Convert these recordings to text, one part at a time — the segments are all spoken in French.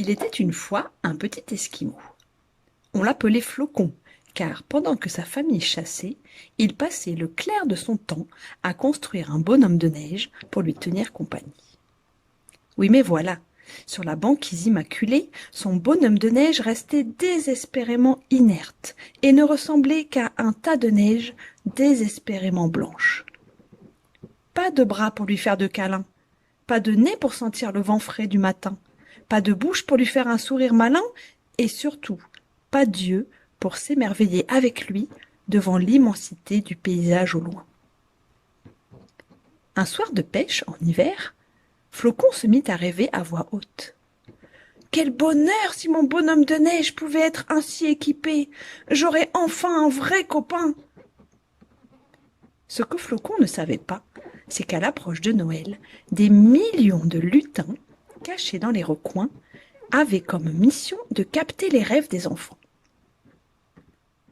Il était une fois un petit Esquimau. On l'appelait Flocon, car pendant que sa famille chassait, il passait le clair de son temps à construire un bonhomme de neige pour lui tenir compagnie. Oui, mais voilà, sur la banquise immaculée, son bonhomme de neige restait désespérément inerte et ne ressemblait qu'à un tas de neige désespérément blanche. Pas de bras pour lui faire de câlins, pas de nez pour sentir le vent frais du matin, pas de bouche pour lui faire un sourire malin, et surtout, pas d'yeux pour s'émerveiller avec lui devant l'immensité du paysage au loin. Un soir de pêche, en hiver, Flocon se mit à rêver à voix haute. « Quel bonheur si mon bonhomme de neige pouvait être ainsi équipé! J'aurais enfin un vrai copain !» Ce que Flocon ne savait pas, c'est qu'à l'approche de Noël, des millions de lutins, cachés dans les recoins, avaient comme mission de capter les rêves des enfants.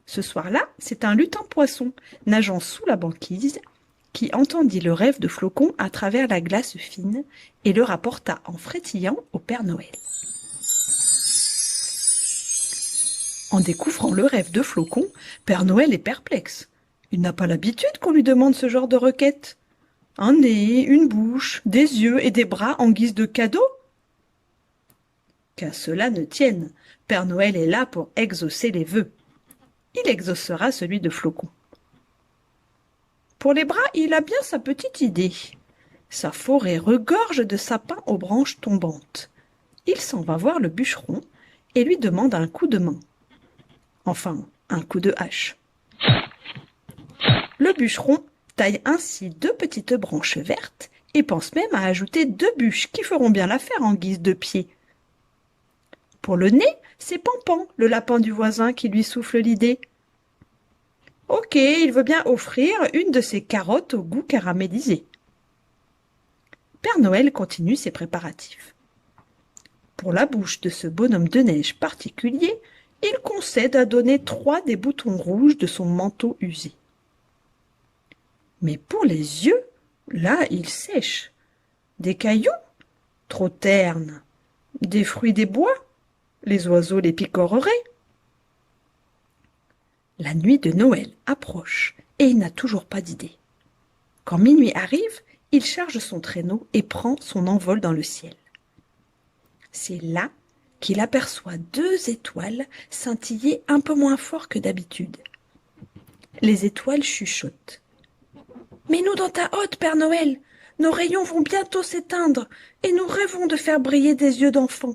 Ce soir-là, c'est un lutin-poisson, nageant sous la banquise, qui entendit le rêve de Flocon à travers la glace fine et le rapporta en frétillant au Père Noël. En découvrant le rêve de Flocon, Père Noël est perplexe. Il n'a pas l'habitude qu'on lui demande ce genre de requête. Un nez, une bouche, des yeux et des bras en guise de cadeau? Qu'à cela ne tienne, Père Noël est là pour exaucer les vœux. Il exaucera celui de Flocon. Pour les bras, il a bien sa petite idée. Sa forêt regorge de sapins aux branches tombantes. Il s'en va voir le bûcheron et lui demande un coup de main. Enfin, un coup de hache. Le bûcheron taille ainsi 2 petites branches vertes et pense même à ajouter 2 bûches qui feront bien l'affaire en guise de pieds. Pour le nez, c'est Pampan, le lapin du voisin, qui lui souffle l'idée. Ok, il veut bien offrir une de ses carottes au goût caramélisé. Père Noël continue ses préparatifs. Pour la bouche de ce bonhomme de neige particulier, il concède à donner 3 des boutons rouges de son manteau usé. Mais pour les yeux, là, il sèche. Des cailloux? Trop ternes. Des fruits des bois? Les oiseaux les picoreraient. La nuit de Noël approche et il n'a toujours pas d'idée. Quand minuit arrive, il charge son traîneau et prend son envol dans le ciel. C'est là qu'il aperçoit 2 étoiles scintiller un peu moins fort que d'habitude. Les étoiles chuchotent. « Mets-nous dans ta hotte, Père Noël! Nos rayons vont bientôt s'éteindre et nous rêvons de faire briller des yeux d'enfant. »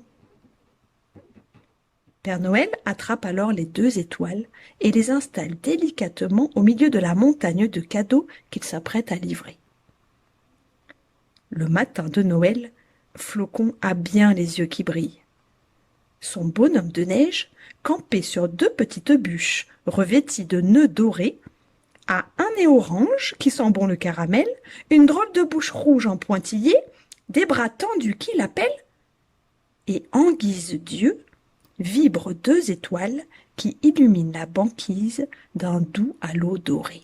Père Noël attrape alors les 2 étoiles et les installe délicatement au milieu de la montagne de cadeaux qu'il s'apprête à livrer. Le matin de Noël, Flocon a bien les yeux qui brillent. Son bonhomme de neige, campé sur 2 petites bûches revêties de nœuds dorés, a un nez orange qui sent bon le caramel, une drôle de bouche rouge en pointillé, des bras tendus qui l'appellent, et en guise d'yeux, vibrent 2 étoiles qui illuminent la banquise d'un doux halo doré.